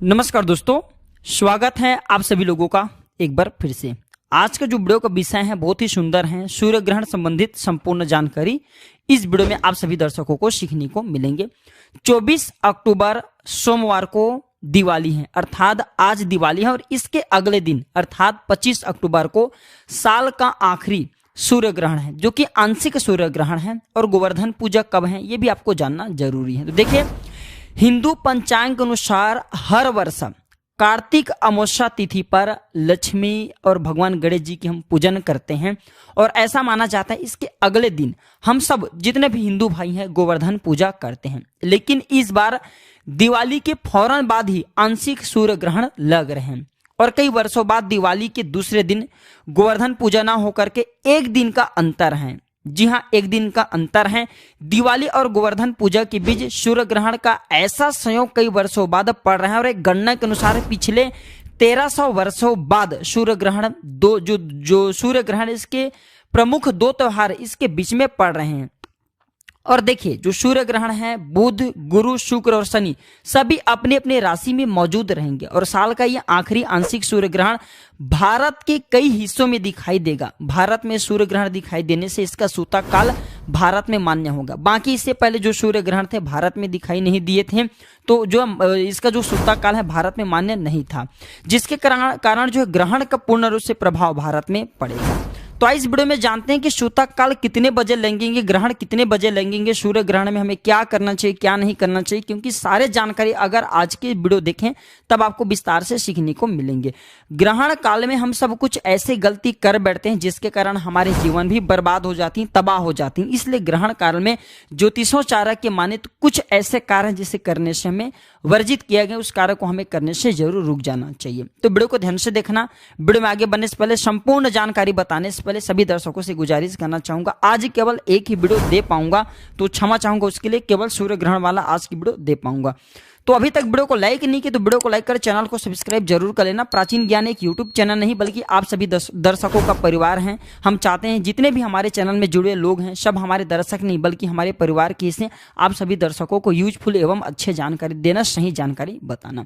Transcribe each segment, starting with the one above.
नमस्कार दोस्तों, स्वागत है आप सभी लोगों का एक बार फिर से। आज का जो वीडियो का विषय है बहुत ही सुंदर है, सूर्य ग्रहण संबंधित संपूर्ण जानकारी इस वीडियो में आप सभी दर्शकों को सीखने को मिलेंगे। 24 अक्टूबर सोमवार को दिवाली है, अर्थात आज दिवाली है और इसके अगले दिन अर्थात 25 अक्टूबर को साल का आखिरी सूर्य ग्रहण है, जो कि आंशिक सूर्य ग्रहण है। और गोवर्धन पूजा कब है ये भी आपको जानना जरूरी है। तो देखिए, हिंदू पंचांग के अनुसार हर वर्ष कार्तिक अमावस्या तिथि पर लक्ष्मी और भगवान गणेश जी की हम पूजन करते हैं और ऐसा माना जाता है इसके अगले दिन हम सब जितने भी हिंदू भाई हैं गोवर्धन पूजा करते हैं। लेकिन इस बार दिवाली के फौरन बाद ही आंशिक सूर्य ग्रहण लग रहे हैं और कई वर्षों बाद दिवाली के दूसरे दिन गोवर्धन पूजा ना होकर के एक दिन का अंतर है। जी हाँ, एक दिन का अंतर है। दिवाली और गोवर्धन पूजा के बीच सूर्य ग्रहण का ऐसा संयोग कई वर्षों बाद पड़ रहा है और एक गणना के अनुसार पिछले 1300 वर्षों बाद सूर्य ग्रहण जो सूर्य ग्रहण इसके प्रमुख दो त्योहार इसके बीच में पड़ रहे हैं। और देखिए, जो सूर्य ग्रहण है बुध, गुरु, शुक्र और शनि सभी अपने अपने राशि में मौजूद रहेंगे और साल का यह आखिरी आंशिक सूर्य ग्रहण भारत के कई हिस्सों में दिखाई देगा। भारत में सूर्य ग्रहण दिखाई देने से इसका सूतक काल भारत में मान्य होगा। बाकी इससे पहले जो सूर्य ग्रहण थे भारत में दिखाई नहीं दिए थे, तो जो इसका जो सूतक काल है भारत में मान्य नहीं था, जिसके कारण जो ग्रहण का पूर्ण रूप से प्रभाव भारत में पड़ेगा। तो इस वीडियो में जानते हैं कि सूतक काल कितने बजे लगेंगे, ग्रहण कितने बजे लगेंगे, सूर्य ग्रहण में हमें क्या करना चाहिए क्या नहीं करना चाहिए, क्योंकि सारे जानकारी अगर आज की वीडियो देखें तब आपको विस्तार से सीखने को मिलेंगे। ग्रहण काल में हम सब कुछ ऐसे गलती कर बैठते हैं जिसके कारण हमारे जीवन भी बर्बाद हो जाती है, तबाह हो जाती है। इसलिए ग्रहण काल में ज्योतिषोचार्य के माने तो कुछ ऐसे कार्य जिसे करने से हमें वर्जित किया गया, उस कार्य को हमें करने से जरूर रुक जाना चाहिए। तो वीडियो को ध्यान से देखना। वीडियो में आगे बढ़ने से पहले संपूर्ण जानकारी बताने से पहले सभी दर्शकों से गुजारिश करना चाहूंगा, आज केवल एक ही वीडियो दे पाऊंगा तो क्षमा चाहूंगा उसके लिए। केवल सूर्य ग्रहण वाला आज की वीडियो दे पाऊंगा। तो अभी तक वीडियो को लाइक नहीं किया तो वीडियो को लाइक कर चैनल को सब्सक्राइब जरूर कर लेना। प्राचीन ज्ञान एक यूट्यूब चैनल नहीं बल्कि आप सभी दर्शकों का परिवार हैं। हम चाहते हैं जितने भी हमारे चैनल में जुड़े लोग हैं सब हमारे दर्शक नहीं बल्कि हमारे परिवार के हिस्से। आप सभी दर्शकों को यूजफुल एवं अच्छे जानकारी देना, सही जानकारी बताना।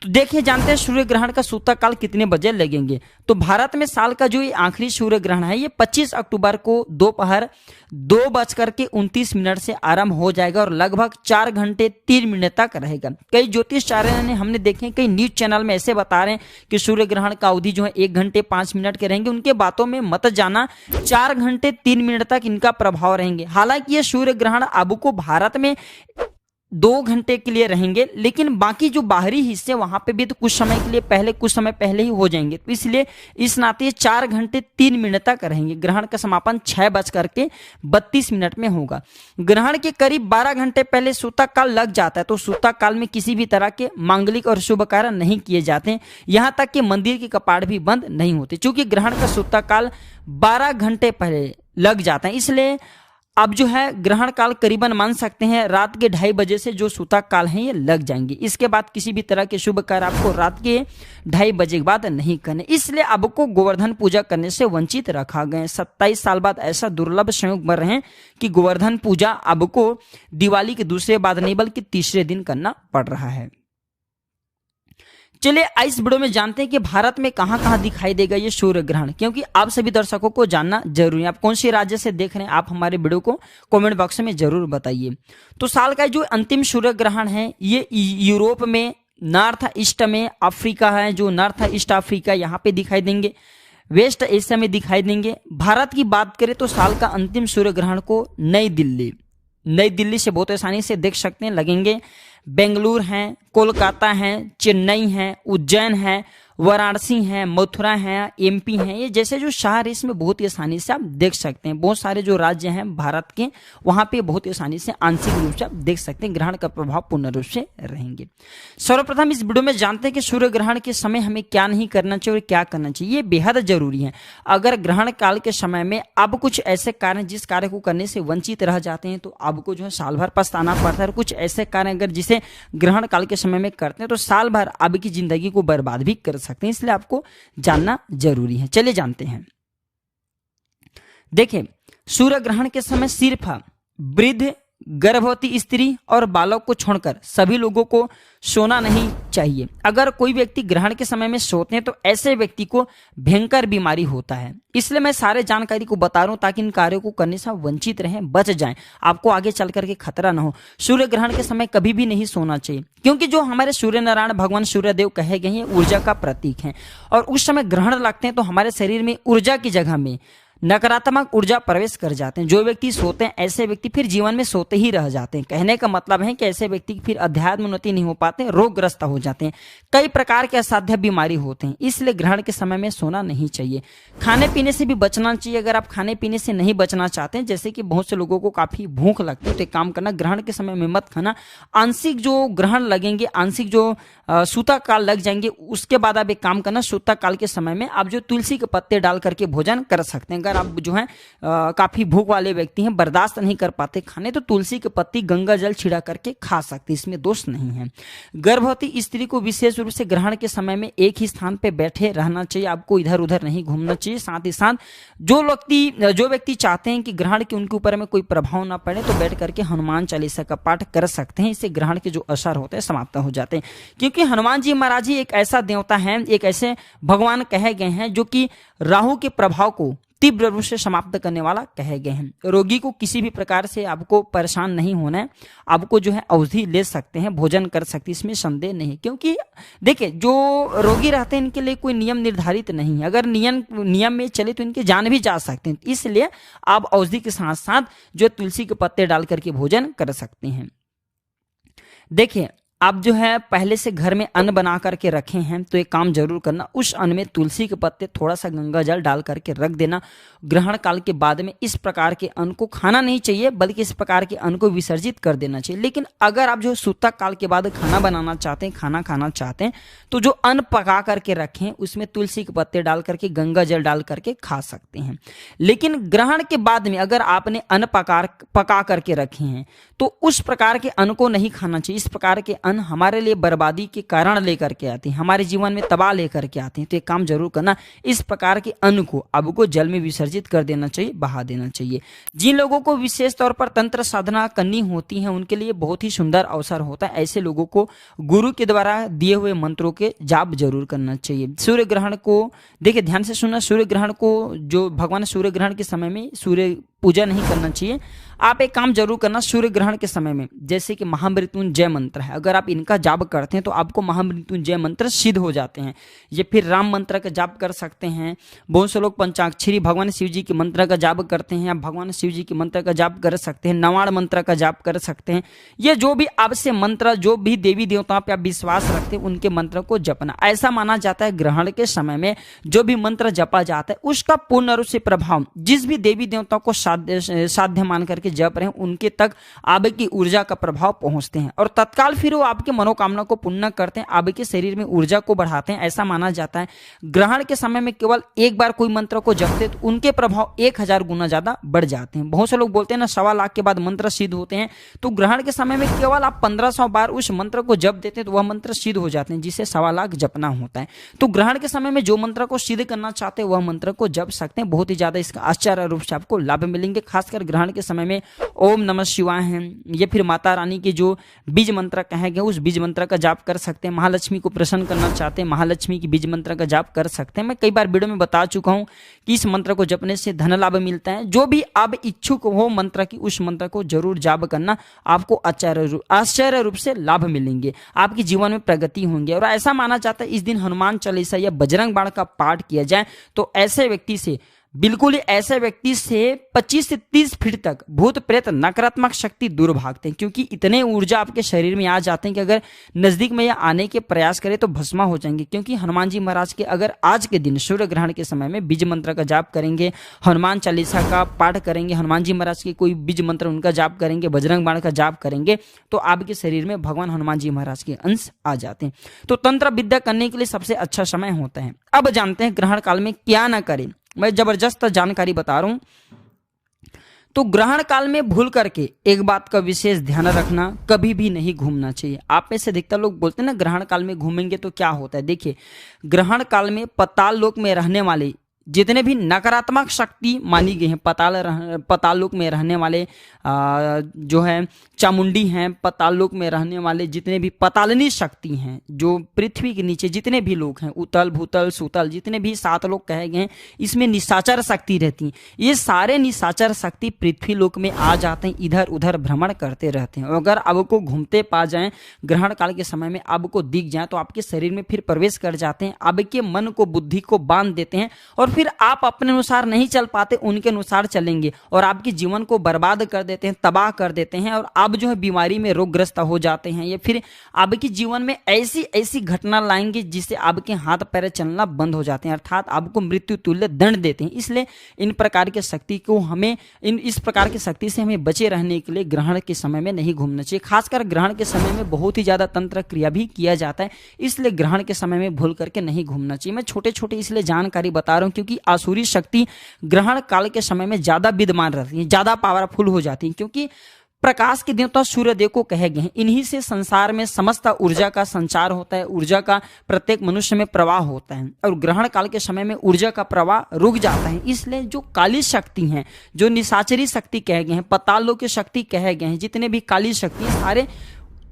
तो देखिए, जानते हैं सूर्य ग्रहण का सूतक काल कितने बजे लगेंगे। तो भारत में साल का जो ये आखिरी सूर्य ग्रहण है ये 25 अक्टूबर को दोपहर 2:29 से आरंभ हो जाएगा और लगभग 4 घंटे 3 मिनट तक रहेगा। कई ज्योतिषाचार्य ने हमने देखे, कई न्यूज चैनल में ऐसे बता रहे हैं कि सूर्य ग्रहण का अवधि जो है 1 घंटे 5 मिनट के रहेंगे। उनके बातों में मत जाना, 4 घंटे 3 मिनट तक इनका प्रभाव रहेंगे। हालांकि ये सूर्य ग्रहण अब को भारत में 2 घंटे के लिए रहेंगे, लेकिन बाकी जो बाहरी हिस्से वहां पे भी तो कुछ समय पहले ही हो जाएंगे। तो इसलिए इस नाते 4 घंटे 3 मिनट तक रहेंगे। ग्रहण का समापन 6:32 में होगा। ग्रहण के करीब 12 घंटे पहले सूतक काल लग जाता है, तो सूतक काल में किसी भी तरह के मांगलिक और शुभ कार्य नहीं किए जाते, यहां तक कि मंदिर के कपाट भी बंद नहीं होते। चूंकि ग्रहण का सूतक काल 12 घंटे पहले लग जाता है, इसलिए अब जो है ग्रहण काल करीबन मान सकते हैं रात के 2:30 बजे से जो सूतक काल है ये लग जाएंगे। इसके बाद किसी भी तरह के शुभ कार्य आपको रात के 2:30 बजे के बाद नहीं करने, इसलिए अब को गोवर्धन पूजा करने से वंचित रखा गया। 27 साल बाद ऐसा दुर्लभ संयोग बन रहे हैं कि गोवर्धन पूजा अब को दिवाली के दूसरे बाद नहीं बल्कि तीसरे दिन करना पड़ रहा है। चलिए इस वीडियो में जानते हैं कि भारत में कहां कहां दिखाई देगा ये सूर्य ग्रहण, क्योंकि आप सभी दर्शकों को जानना जरूरी है। आप कौन से राज्य से देख रहे हैं आप हमारे वीडियो को कमेंट बॉक्स में जरूर बताइए। तो साल का जो अंतिम सूर्य ग्रहण है ये यूरोप में, नॉर्थ ईस्ट में, अफ्रीका है जो नॉर्थ ईस्ट अफ्रीका यहाँ पे दिखाई देंगे, वेस्ट एशिया में दिखाई देंगे। भारत की बात करें तो साल का अंतिम सूर्य ग्रहण को नई दिल्ली से बहुत आसानी से देख सकते हैं, लगेंगे। बेंगलुरु हैं, कोलकाता हैं, चेन्नई हैं, उज्जैन हैं, वाराणसी हैं, मथुरा हैं, एमपी हैं, ये जैसे जो शहर इसमें बहुत ही आसानी से आप देख सकते हैं। बहुत सारे जो राज्य हैं भारत के वहां पे बहुत ही आसानी से आंशिक रूप से आप देख सकते हैं ग्रहण का प्रभाव पूर्ण रूप से रहेंगे। सर्वप्रथम इस वीडियो में जानते हैं कि सूर्य ग्रहण के समय हमें क्या नहीं करना चाहिए और क्या करना चाहिए, ये बेहद जरूरी है। अगर ग्रहण काल के समय में अब कुछ ऐसे कार्य जिस कार्य को करने से वंचित रह जाते हैं तो आपको जो है साल भर पछताना पड़ता है, और कुछ ऐसे कार्य अगर जिसे ग्रहण काल के समय में करते हैं तो साल भर आपकी जिंदगी को बर्बाद भी कर सकते हैं, इसलिए आपको जानना जरूरी है। चलिए जानते हैं। देखिए, सूर्य ग्रहण के समय सिर्फ वृद्ध गर्भवती स्त्री और बालक को छोड़कर सभी लोगों को सोना नहीं चाहिए। अगर कोई व्यक्ति ग्रहण के समय में सोते हैं तो ऐसे व्यक्ति को भयंकर बीमारी होता है। इसलिए मैं सारे जानकारी को बता रहा हूं ताकि इन कार्यों को करने से आप वंचित रहें, बच जाएं, आपको आगे चल करके खतरा ना हो। सूर्य ग्रहण के समय कभी भी नहीं सोना चाहिए, क्योंकि जो हमारे सूर्य नारायण भगवान सूर्यदेव कहे गए हैं ऊर्जा का प्रतीक हैं, और उस समय ग्रहण लगते हैं तो हमारे शरीर में ऊर्जा की जगह में नकारात्मक ऊर्जा प्रवेश कर जाते हैं। जो व्यक्ति सोते हैं ऐसे व्यक्ति फिर जीवन में सोते ही रह जाते हैं। कहने का मतलब है कि ऐसे व्यक्ति फिर अध्यात्म उन्नति नहीं हो पाते, रोगग्रस्त हो जाते हैं, कई प्रकार के असाध्य बीमारी होते हैं। इसलिए ग्रहण के समय में सोना नहीं चाहिए। खाने पीने से भी बचना चाहिए। अगर आप खाने पीने से नहीं बचना चाहते हैं, जैसे कि बहुत से लोगों को काफी भूख लगती है, तो एक काम करना, ग्रहण के समय में मत खाना। आंशिक जो ग्रहण लगेंगे, आंशिक जो सूता काल लग जाएंगे, उसके बाद आप एक काम करना, सूता काल के समय में आप जो तुलसी के पत्ते डाल करके भोजन कर सकते हैं। अगर आप जो है काफी भूख वाले व्यक्ति हैं, बर्दाश्त नहीं कर पाते खाने, तो तुलसी के पत्ती गंगा जल छिड़ा करके खा सकते, इसमें दोष नहीं है। गर्भवती स्त्री को विशेष रूप से ग्रहण के समय में एक ही स्थान पे बैठे रहना चाहिए, आपको इधर उधर नहीं घूमना चाहिए। साथ ही साथ जो व्यक्ति चाहते हैं कि ग्रहण के उनके ऊपर में कोई प्रभाव ना पड़े, तो बैठ करके हनुमान चालीसा का पाठ कर सकते हैं। इससे ग्रहण के जो असर होते हैं समाप्त हो जाते हैं, क्योंकि हनुमान जी महाराज ही एक ऐसा देवता है, एक ऐसे भगवान कहे गए हैं जो कि राहु के प्रभाव को तीव्र रूप से समाप्त करने वाला कहे गए हैं। रोगी को किसी भी प्रकार से आपको परेशान नहीं होना है, आपको जो है औषधि ले सकते हैं, भोजन कर सकते हैं, इसमें संदेह नहीं। क्योंकि देखिए, जो रोगी रहते हैं इनके लिए कोई नियम निर्धारित नहीं है, अगर नियम में चले तो इनके जान भी जा सकते हैं। इसलिए आप औषधि के साथ साथ जो तुलसी के पत्ते डाल करके भोजन कर सकते हैं। देखिए, आप जो है पहले से घर में अन्न बना करके रखे हैं, तो एक काम जरूर करना, उस अन्न में तुलसी के पत्ते थोड़ा सा गंगा जल डाल करके रख देना। ग्रहण काल के बाद में इस प्रकार के अन्न को खाना नहीं चाहिए, बल्कि इस प्रकार के अन्न को विसर्जित कर देना चाहिए। लेकिन अगर आप जो सूतक काल के बाद खाना बनाना चाहते हैं, खाना खाना चाहते हैं, तो जो अन्न पका करके रखें उसमें तुलसी के पत्ते डाल करके गंगा जल डाल करके खा सकते हैं। लेकिन ग्रहण के बाद में अगर आपने अन्न पका करके रखे हैं, तो उस प्रकार के अन्न को नहीं खाना चाहिए। इस प्रकार के अन्न हमारे लिए बर्बादी के कारण लेकर के आते हैं, हमारे जीवन में तबाह लेकर के आते हैं। तो एक काम जरूर करना, इस प्रकार के अन्न को आपको जल में विसर्जित कर देना चाहिए, बहा देना चाहिए। जिन लोगों को विशेष तौर पर तंत्र साधना करनी होती है, उनके लिए बहुत ही सुंदर अवसर होता है। ऐसे लोगों को गुरु के द्वारा दिए हुए मंत्रों के जाप जरूर करना चाहिए। सूर्य ग्रहण को देखिए, ध्यान से सुनना, सूर्य ग्रहण को जो भगवान सूर्य ग्रहण के समय में सूर्य पूजा नहीं करना चाहिए। आप एक काम जरूर करना, सूर्य ग्रहण के समय में जैसे कि महामृत्युंजय मंत्र है, अगर आप इनका जाप करते हैं तो आपको महामृत्युंजय मंत्र सिद्ध हो जाते हैं। ये फिर राम मंत्र का जाप कर सकते हैं। बहुत से लोग पंचाक्षरी भगवान शिव जी के मंत्र का जाप करते हैं, आप भगवान शिव जी के मंत्र का जाप कर सकते हैं, नवाण मंत्र का जाप कर सकते हैं। ये जो भी आपसे मंत्र, जो भी देवी देवताओं पर आप विश्वास रखते हैं, उनके मंत्र को जपना। ऐसा माना जाता है ग्रहण के समय में जो भी मंत्र जपा जाता है उसका पूर्ण रूप से प्रभाव जिस भी देवी देवताओं को साध्य मान करके जप रहे हैं उनके तक आपकी ऊर्जा का प्रभाव पहुंचते हैं, और तत्काल फिर वो आपके मनोकामना को पूर्ण करते हैं, आपके शरीर में ऊर्जा को बढ़ाते हैं। ऐसा माना जाता है ग्रहण के समय में केवल एक बार कोई मंत्र को जपते तो उनके प्रभाव 1000 गुना ज्यादा बढ़ जाते हैं। बहुत से लोग बोलते हैं ना 1.25 लाख के बाद मंत्र सिद्ध होते हैं, तो ग्रहण के समय में केवल आप 1500 बार उस मंत्र को जप देते हैं तो वह मंत्र सिद्ध हो जाते हैं, जिसे 1.25 लाख जपना होता है। तो ग्रहण के समय में जो मंत्र को सिद्ध करना चाहते हैं वह मंत्र को जप सकते हैं। बहुत ही ज्यादा इसका आश्चर्य रूप से आपको लाभ मिलेंगे। खासकर ग्रहण के समय में ओम नमः शिवाय है, ये फिर माता रानी के जो बीज मंत्र कहे गए उस बीज मंत्र का जाप कर सकते हैं। महालक्ष्मी को प्रसन्न करना चाहते हैं, महालक्ष्मी की बीज मंत्र का जाप कर सकते हैं। मैं कई बार वीडियो में बता चुका हूं कि इस मंत्र को जपने से धन लाभ मिलता है। जो भी आप इच्छुक हो मंत्र की, उस मंत्र को जरूर जाप करना, आपको आश्चर्य रूप से लाभ मिलेंगे, आपके जीवन में प्रगति होंगे। और ऐसा माना जाता है इस दिन हनुमान चालीसा या बजरंग बाण का पाठ किया जाए तो ऐसे व्यक्ति से, बिल्कुल ही ऐसे व्यक्ति से 25 से 30 फीट तक भूत प्रेत नकारात्मक शक्ति दूर भागते हैं, क्योंकि इतने ऊर्जा आपके शरीर में आ जाते हैं कि अगर नजदीक में या आने के प्रयास करें तो भस्मा हो जाएंगे। क्योंकि हनुमान जी महाराज के अगर आज के दिन सूर्य ग्रहण के समय में बीज मंत्र का जाप करेंगे, हनुमान चालीसा का पाठ करेंगे, हनुमान जी महाराज के कोई बीज मंत्र उनका जाप करेंगे, बजरंग बाण का जाप करेंगे, तो आपके शरीर में भगवान हनुमान जी महाराज के अंश आ जाते हैं। तो तंत्र विद्या करने के लिए सबसे अच्छा समय होता है। अब जानते हैं ग्रहण काल में क्या ना करें। मैं जबरदस्त जानकारी बता रहा हूं। तो ग्रहण काल में भूल करके एक बात का विशेष ध्यान रखना, कभी भी नहीं घूमना चाहिए। आप में से अधिकतर लोग बोलते हैं ना ग्रहण काल में घूमेंगे तो क्या होता है। देखिए, ग्रहण काल में पाताल लोक में रहने वाले जितने भी नकारात्मक शक्ति मानी गई है, पाताल लोक में रहने वाले जो है चामुंडी हैं, पाताल लोक में रहने वाले जितने भी पातालनी शक्ति हैं, जो पृथ्वी के नीचे जितने भी लोग हैं, उतल भूतल सुतल, जितने भी 7 लोग कहे गए हैं, इसमें निशाचर शक्ति रहती है। ये सारे निशाचर शक्ति पृथ्वी लोक में आ जाते हैं, इधर उधर भ्रमण करते रहते हैं। अगर आपको घूमते पा जाएं ग्रहण काल के समय में, आपको दिख जाए तो आपके शरीर में फिर प्रवेश कर जाते हैं, आपके मन को बुद्धि को बांध देते हैं और फिर आप अपने अनुसार नहीं चल पाते, उनके अनुसार चलेंगे और आपके जीवन को बर्बाद कर देते हैं, तबाह कर देते हैं और आप जो है बीमारी में रोगग्रस्त हो जाते हैं, या फिर आपके जीवन में ऐसी ऐसी घटना लाएंगे जिससे आपके हाथ पैर चलना बंद हो जाते हैं, अर्थात आपको मृत्यु तुल्य दंड देते हैं। इसलिए इन प्रकार के शक्ति को हमें इस प्रकार की शक्ति से हमें बचे रहने के लिए ग्रहण के समय में नहीं घूमना चाहिए। खासकर ग्रहण के समय में बहुत ही ज्यादा तंत्र क्रिया भी किया जाता है, इसलिए ग्रहण के समय में भूल करके नहीं घूमना चाहिए। मैं छोटे छोटे इसलिए जानकारी बता रहा हूं क्योंकि आसुरी शक्ति ग्रहण काल के समय में ज्यादा विद्यमान रहती है, ज्यादा पावरफुल हो जाती है, क्योंकि प्रकाश के देवता सूर्यदेव को कहे गए हैं, इन्हीं से संसार में समस्त ऊर्जा का संचार होता है, ऊर्जा का प्रत्येक मनुष्य में प्रवाह होता है और ग्रहण काल के समय में ऊर्जा का प्रवाह रुक जाता है। इसलिए जो काली शक्ति हैं, जो निशाचरी शक्ति कहे गए हैं, पाताल लोक की शक्ति कहे गए हैं, जितने भी काली शक्ति सारे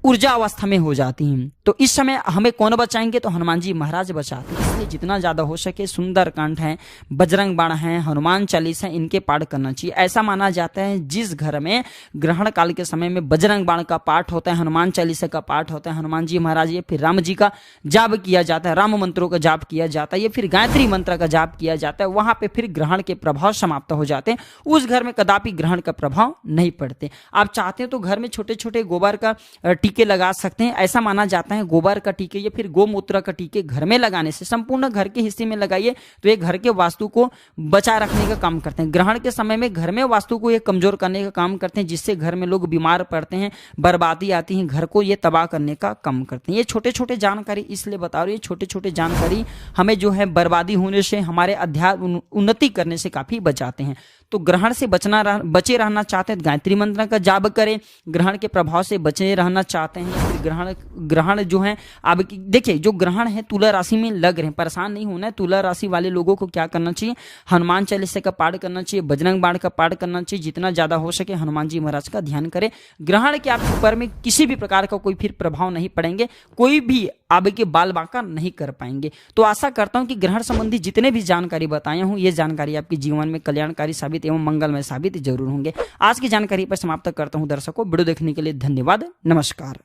ऊर्जा अवस्था में हो जाती हैं। तो इस समय हमें कौन बचाएंगे? तो हनुमान जी महाराज बचाते हैं। इसलिए जितना ज्यादा हो सके सुंदर कंठ है, बजरंग बाण है, हनुमान चालीसा, इनके पाठ करना चाहिए। ऐसा माना जाता है जिस घर में ग्रहण काल के समय में बजरंग बाण का पाठ होता है, हनुमान चालीसा का पाठ होता है, हनुमान जी महाराज या फिर राम जी का जाप किया जाता है, राम मंत्रों का जाप किया जाता है या फिर गायत्री मंत्र का जाप किया जाता है, वहां पे फिर ग्रहण के प्रभाव समाप्त हो जाते हैं। उस घर में कदापि ग्रहण का प्रभाव नहीं पड़ते। आप चाहते हैं तो घर में छोटे छोटे गोबर का टीके लगा सकते हैं। ऐसा माना जाता है गोबर का टीके या फिर गोमूत्र का टीके घर में लगाने से, संपूर्ण घर के हिस्से में लगाइए तो ये घर के वास्तु को बचाए रखने का काम करते हैं। ग्रहण के समय में घर में वास्तु को ये कमजोर करने का काम करते हैं, जिससे घर में लोग बीमार पड़ते हैं, बर्बादी आती है, घर को ये तबाह करने का काम करते हैं। ये छोटे छोटे जानकारी इसलिए बता रही है, छोटे छोटे जानकारी हमें जो है बर्बादी होने से, हमारे अध्यात्म उन्नति करने से काफी बचाते हैं। तो ग्रहण से बचे रहना चाहते हैं गायत्री मंत्र का जाप करें। ग्रहण के प्रभाव से बचे रहना चाहते हैं, फिर ग्रहण जो है अब देखिए, जो ग्रहण है तुला राशि में लग रहे हैं, परेशान नहीं होना है। तुला राशि वाले लोगों को क्या करना चाहिए? हनुमान चालीसा का पाठ करना चाहिए, बजरंग बाण का पाठ करना चाहिए, जितना ज्यादा हो सके हनुमान जी महाराज का ध्यान करें। ग्रहण के आपके ऊपर में किसी भी प्रकार का कोई फिर प्रभाव नहीं पड़ेंगे, कोई भी आपके बाल बांका नहीं कर पाएंगे। तो आशा करता हूं कि ग्रहण संबंधी जितने भी जानकारी बताया हूं, ये जानकारी आपके जीवन में कल्याणकारी साबित एवं मंगलमय साबित जरूर होंगे। आज की जानकारी पर समाप्त करता हूं दर्शकों। वीडियो देखने के लिए धन्यवाद। नमस्कार।